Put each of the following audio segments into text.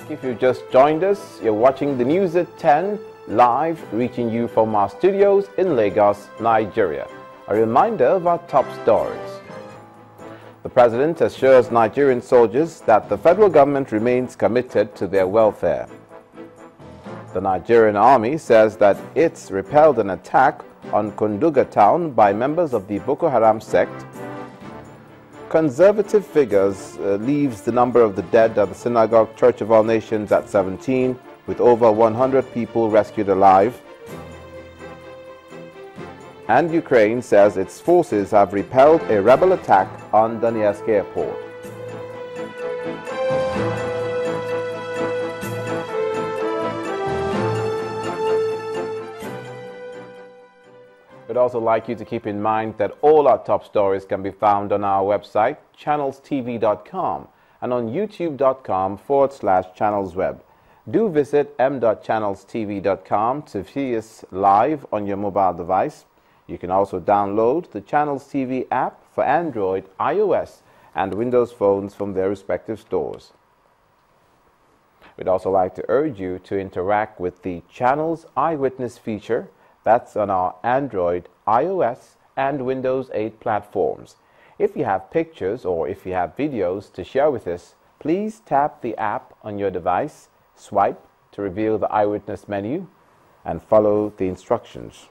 If you've just joined us, you're watching the news at 10, live, reaching you from our studios in Lagos, Nigeria. A reminder of our top stories. The President assures Nigerian soldiers that the federal government remains committed to their welfare. The Nigerian Army says that it's repelled an attack on Kunduga town by members of the Boko Haram sect. Conservative figures leaves the number of the dead at the Synagogue Church of All Nations at 17, with over 100 people rescued alive. And Ukraine says its forces have repelled a rebel attack on Donetsk airport. We'd also like you to keep in mind that all our top stories can be found on our website, channelstv.com, and on youtube.com/channelsweb. Do visit m.channelstv.com to see us live on your mobile device. You can also download the Channels TV app for Android, iOS, and Windows phones from their respective stores. We'd also like to urge you to interact with the Channels Eyewitness feature. That's on our Android, iOS, and Windows 8 platforms. If you have pictures or if you have videos to share with us, please tap the app on your device, swipe to reveal the Eyewitness menu, and follow the instructions.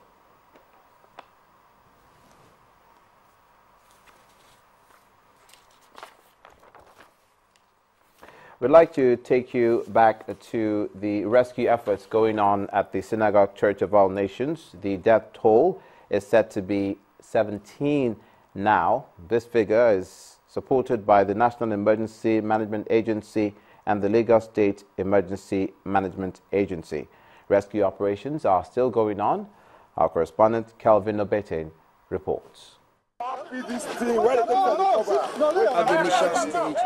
We'd like to take you back to the rescue efforts going on at the Synagogue Church of All Nations. The death toll is said to be 17 now. This figure is supported by the National Emergency Management Agency and the Lagos State Emergency Management Agency. Rescue operations are still going on. Our correspondent Kelvin Obetain reports. At the initial stage,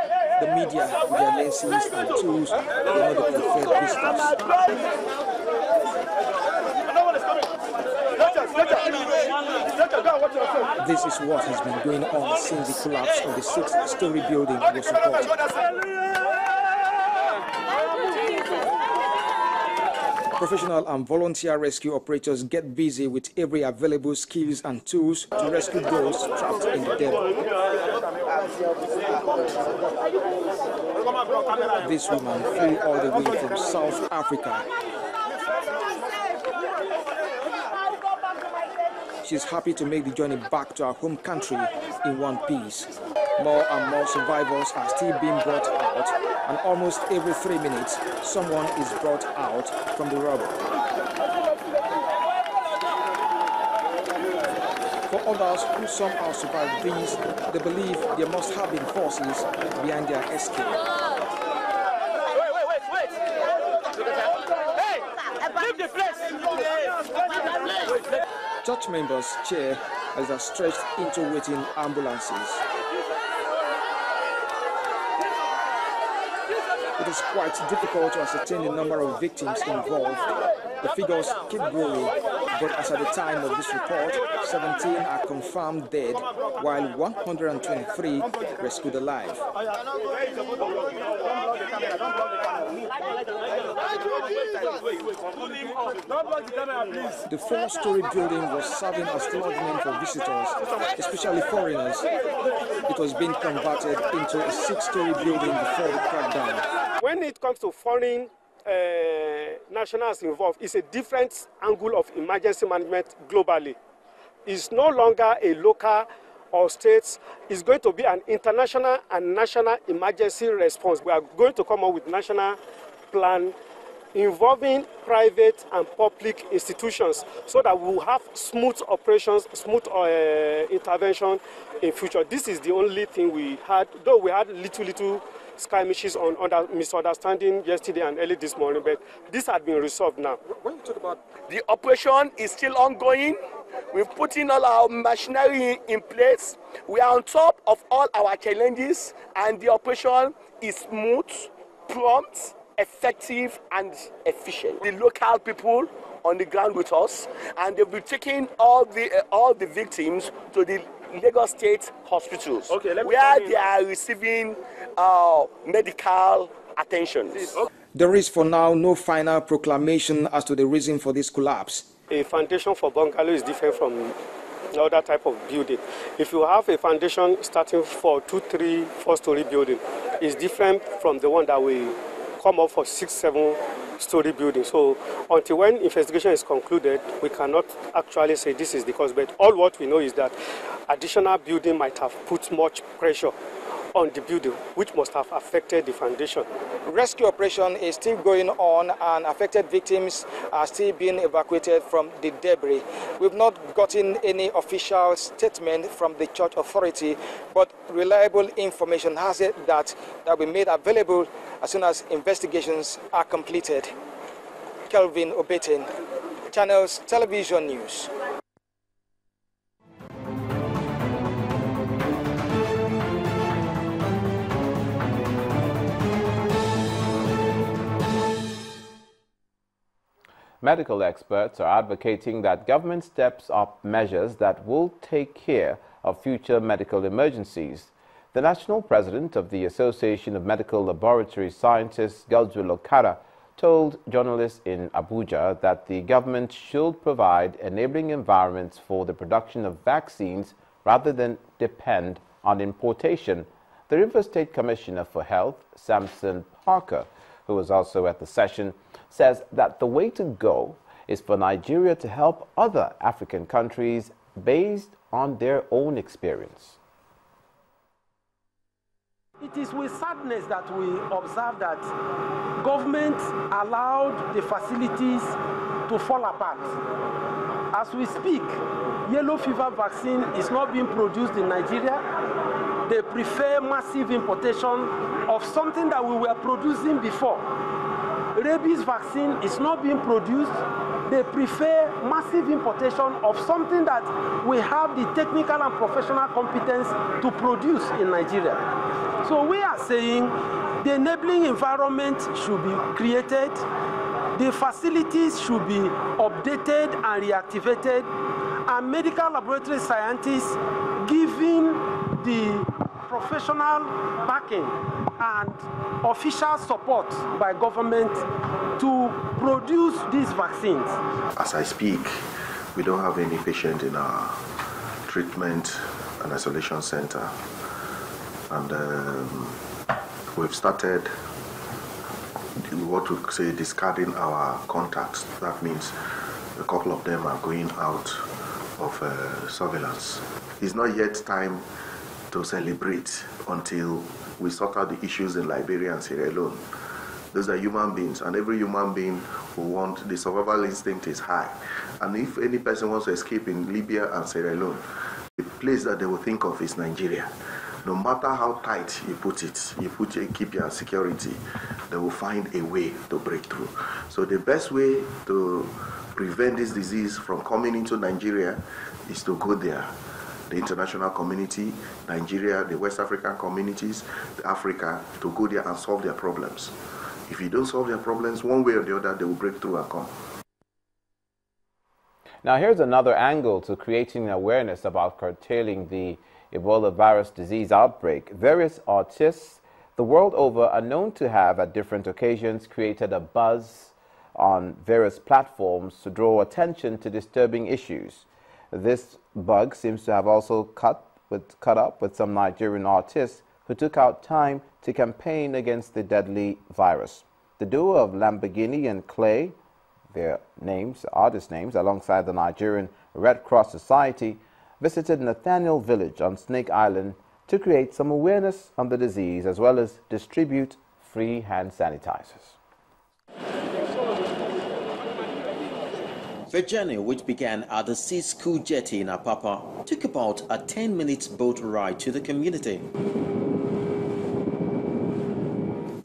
the media with their lenses and tools were not the preferred visitors. This is what has been going on since the collapse of the 6-story building was reported. Professional and volunteer rescue operators get busy with every available skills and tools to rescue those trapped in the debris. This woman flew all the way from South Africa. She's happy to make the journey back to her home country in one piece. More and more survivors are still being brought out, and almost every 3 minutes, someone is brought out from the rubble. For others who somehow survived these, they believe there must have been forces behind their escape. Wait! Hey! Leave the place! Church members cheer as they are stretched into waiting ambulances. It is quite difficult to ascertain the number of victims involved. The figures keep growing, but as at the time of this report, 17 are confirmed dead, while 123 rescued alive. The 4-story building was serving as lodgement for visitors, especially foreigners. It was being converted into a 6-story building before the crackdown. When it comes to foreign nationals involved, it's a different angle of emergency management globally. It's no longer a local or states. It's going to be an international and national emergency response. We are going to come up with national plan involving private and public institutions so that we will have smooth operations, smooth intervention in future. This is the only thing we had, though we had little skirmishes on misunderstanding yesterday and early this morning, but this had been resolved now. When you talk about the operation is still ongoing, we've put in all our machinery in place. We are on top of all our challenges, and the operation is smooth, prompt, effective, and efficient. The local people on the ground with us, and they'll be taking all the victims to the Lagos State hospitals, where they are receiving medical attention. There is for now no final proclamation as to the reason for this collapse. A foundation for bungalow is different from other type of building. If you have a foundation starting for 2, 3, 4-story building, it's different from the one that will come up for 6, 7-story building. So until when investigation is concluded, we cannot actually say this is the cause. But all what we know is that additional building might have put much pressure on the building, which must have affected the foundation. Rescue operation is still going on and affected victims are still being evacuated from the debris. We've not gotten any official statement from the church authority, but reliable information has it that will be made available as soon as investigations are completed. Kelvin Obetin, Channels Television News. Medical experts are advocating that government steps up measures that will take care of future medical emergencies. The national president of the Association of Medical Laboratory Scientists, Godswill Okada, told journalists in Abuja that the government should provide enabling environments for the production of vaccines rather than depend on importation. The River State Commissioner for Health, Samson Parker, who was also at the session, says that the way to go is for Nigeria to help other African countries based on their own experience. It is with sadness that we observe that government allowed the facilities to fall apart. As we speak, yellow fever vaccine is not being produced in Nigeria. They prefer massive importation of something that we were producing before. Rabies vaccine is not being produced. They prefer massive importation of something that we have the technical and professional competence to produce in Nigeria. So we are saying the enabling environment should be created, the facilities should be updated and reactivated, and medical laboratory scientists given the professional backing and official support by government to produce these vaccines. As I speak, we don't have any patient in our treatment and isolation center. And we've started what we say discarding our contacts. That means a couple of them are going out of surveillance. It's not yet time to celebrate until we sort out the issues in Liberia and Sierra Leone. Those are human beings, and every human being who wants, the survival instinct is high. And if any person wants to escape in Libya and Sierra Leone, the place that they will think of is Nigeria. No matter how tight you put it, keep your security, they will find a way to break through. So the best way to prevent this disease from coming into Nigeria is to go there. The international community, Nigeria, the West African communities, Africa, to go there and solve their problems. If you don't solve their problems, one way or the other, they will break through and come. Now here's another angle to creating awareness about curtailing the Ebola virus disease outbreak. Various artists the world over are known to have, at different occasions, created a buzz on various platforms to draw attention to disturbing issues. This bug seems to have also cut up with some Nigerian artists who took out time to campaign against the deadly virus. The duo of Lamborghini and Clay, their names, artist names, alongside the Nigerian Red Cross Society, visited Nathaniel Village on Snake Island to create some awareness on the disease as well as distribute free hand sanitizers. The journey, which began at the Sea School Jetty in Apapa, took about a 10-minute boat ride to the community.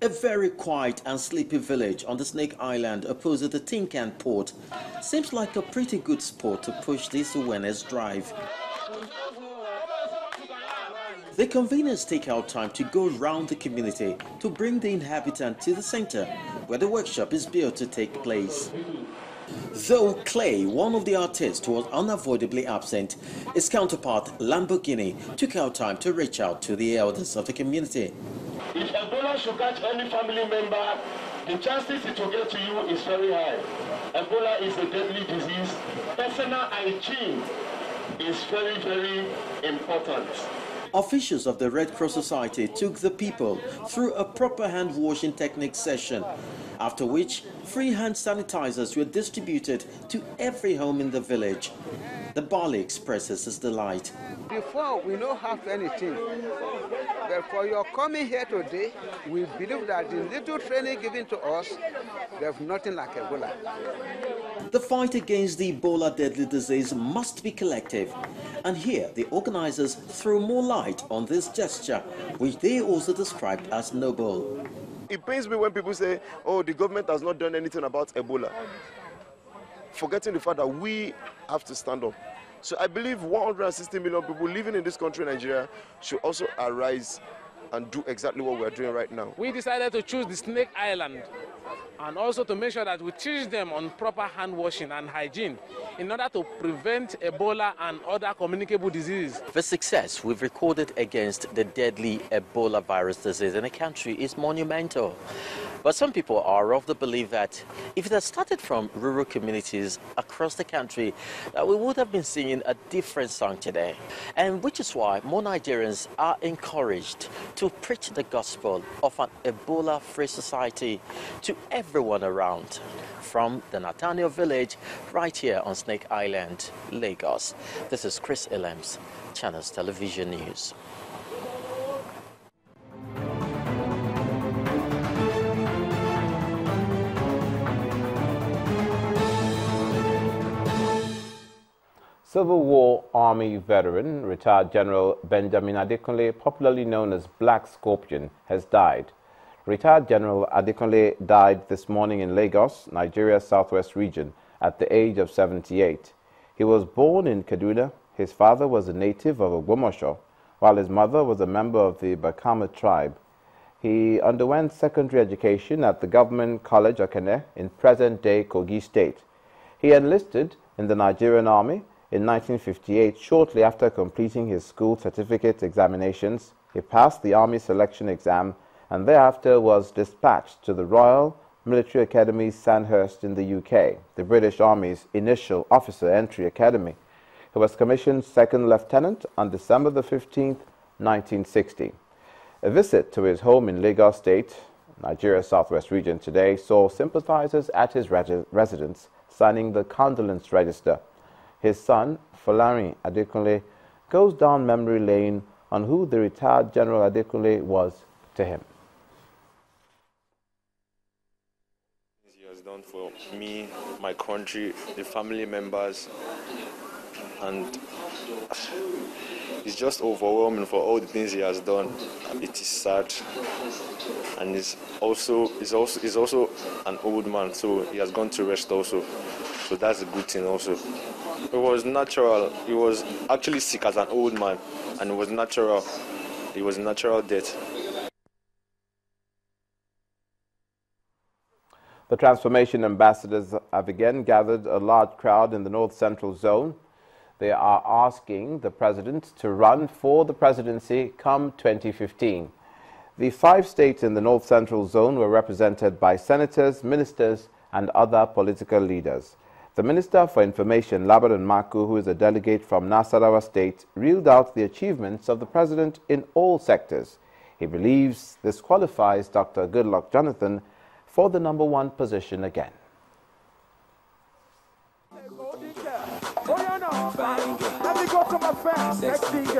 A very quiet and sleepy village on the Snake Island opposite the Tin Can port seems like a pretty good spot to push this awareness drive. The conveners take out time to go round the community to bring the inhabitants to the center where the workshop is built to take place. Though Clay, one of the artists, was unavoidably absent, his counterpart, Lamborghini, took out time to reach out to the elders of the community. If Ebola should catch any family member the chances it will get to you is very high. Ebola is a deadly disease. Personal hygiene is very, very important. Officials of the Red Cross Society took the people through a proper hand washing technique session, after which free hand sanitizers were distributed to every home in the village. The Bali expresses his delight. Before, we don't have anything, but for your coming here today, we believe that the little training given to us, there's nothing like Ebola. The fight against the Ebola deadly disease must be collective, and here the organizers throw more light on this gesture, which they also described as noble. It pains me when people say, oh, the government has not done anything about Ebola, forgetting the fact that we have to stand up. So I believe 160 million people living in this country, Nigeria, should also arise and do exactly what we're doing right now. We decided to choose the Snake Island and also to make sure that we teach them on proper hand washing and hygiene in order to prevent Ebola and other communicable diseases. The success we've recorded against the deadly Ebola virus disease in the country is monumental. But some people are of the belief that if it had started from rural communities across the country, that we would have been singing a different song today. And which is why more Nigerians are encouraged to preach the gospel of an Ebola-free society to everyone around. From the Nathaniel village, right here on Snake Island, Lagos. This is Chris Illems, Channels Television News. Civil War Army veteran, retired General Benjamin Adekunle, popularly known as Black Scorpion, has died. Retired General Adekunle died this morning in Lagos, Nigeria's southwest region, at the age of 78. He was born in Kaduna. His father was a native of Ogbomoso, while his mother was a member of the Bakama tribe. He underwent secondary education at the Government College Okene in present-day Kogi State. He enlisted in the Nigerian Army in 1958. Shortly after completing his school certificate examinations, he passed the Army selection exam and thereafter was dispatched to the Royal Military Academy Sandhurst in the UK, the British Army's initial officer entry academy. He was commissioned second lieutenant on December the 15th, 1960. A visit to his home in Lagos State, Nigeria's southwest region today, saw sympathizers at his residence signing the condolence register. His son, Folarin Adekunle, goes down memory lane on who the retired General Adekunle was to him. He has done for me, my country, the family members, and it's just overwhelming for all the things he has done. It is sad, and he's also an old man, so he has gone to rest also. So that's a good thing also. It was natural. He was actually sick as an old man, and it was natural. It was natural death. The transformation ambassadors have again gathered a large crowd in the North Central Zone. They are asking the president to run for the presidency come 2015. The 5 states in the North Central Zone were represented by senators, ministers, and other political leaders. The Minister for Information, Labaran Maku, who is a delegate from Nasarawa State, reeled out the achievements of the president in all sectors. He believes this qualifies Dr. Goodluck Jonathan for the #1 position again.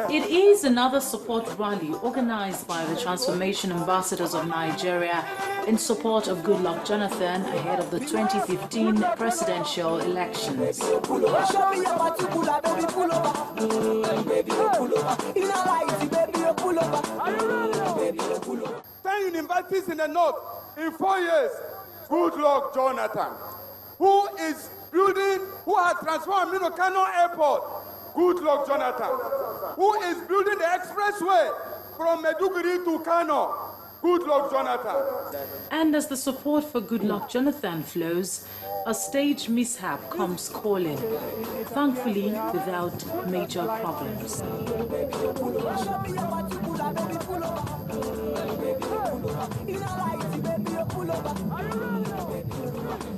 It is another support rally organized by the Transformation Ambassadors of Nigeria in support of Goodluck Jonathan ahead of the 2015 presidential elections. 10 universities in the north in 4 years. Goodluck Jonathan, who has transformed Kano Airport. Goodluck Jonathan, who is building the expressway from Maiduguri to Kano. Goodluck Jonathan. And as the support for Goodluck Jonathan flows, a stage mishap comes calling, thankfully without major problems.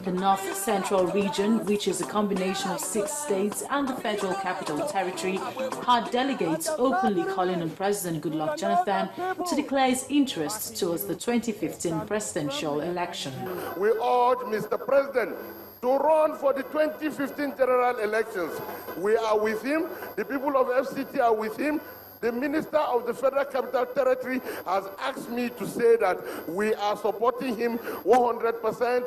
The North Central region, which is a combination of 6 states and the Federal Capital Territory, had delegates openly calling on President Goodluck Jonathan to declare his interests towards the 2015 presidential election. We urge Mr. President to run for the 2015 general elections. We are with him. The people of FCT are with him. The Minister of the Federal Capital Territory has asked me to say that we are supporting him 100%.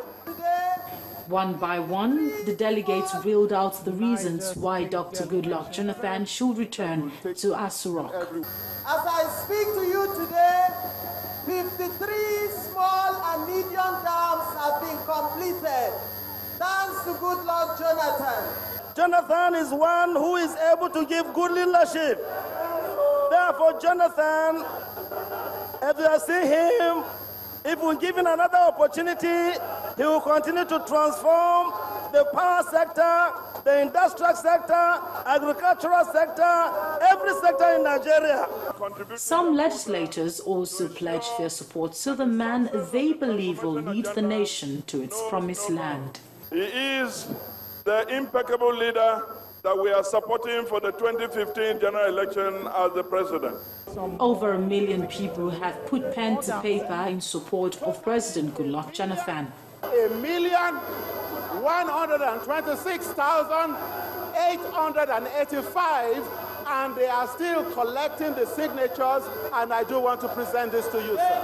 One by one, the delegates reeled out the reasons why Dr. Goodluck Jonathan should return to Aso Rock. As I speak to you today, 53 small and medium dams have been completed, thanks to Goodluck Jonathan. Jonathan is one who is able to give good leadership. Therefore, Jonathan, if you see him, if we give him another opportunity, he will continue to transform the power sector, the industrial sector, agricultural sector, every sector in Nigeria. Some legislators also pledged their support to the man they believe will lead the nation to its promised land. He is the impeccable leader that we are supporting for the 2015 general election as the president. Over 1 million people have put pen to paper in support of President Goodluck Jonathan. 1,126,885, and they are still collecting the signatures, and I do want to present this to you, sir.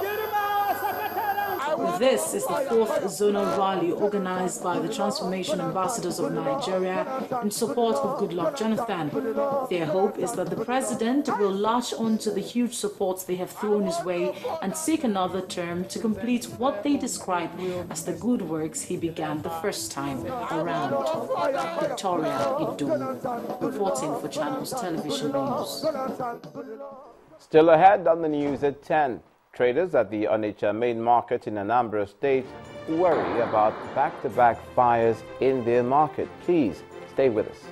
This is the 4th zonal rally organized by the Transformation Ambassadors of Nigeria in support of Goodluck Jonathan. Their hope is that the president will latch on to the huge support they have thrown his way and seek another term to complete what they describe as the good works he began the first time around. Victoria Idum, reporting for Channels Television News. Still ahead on the news at 10. Traders at the Onitsha main market in Anambra State worry about back-to-back fires in their market. Please stay with us.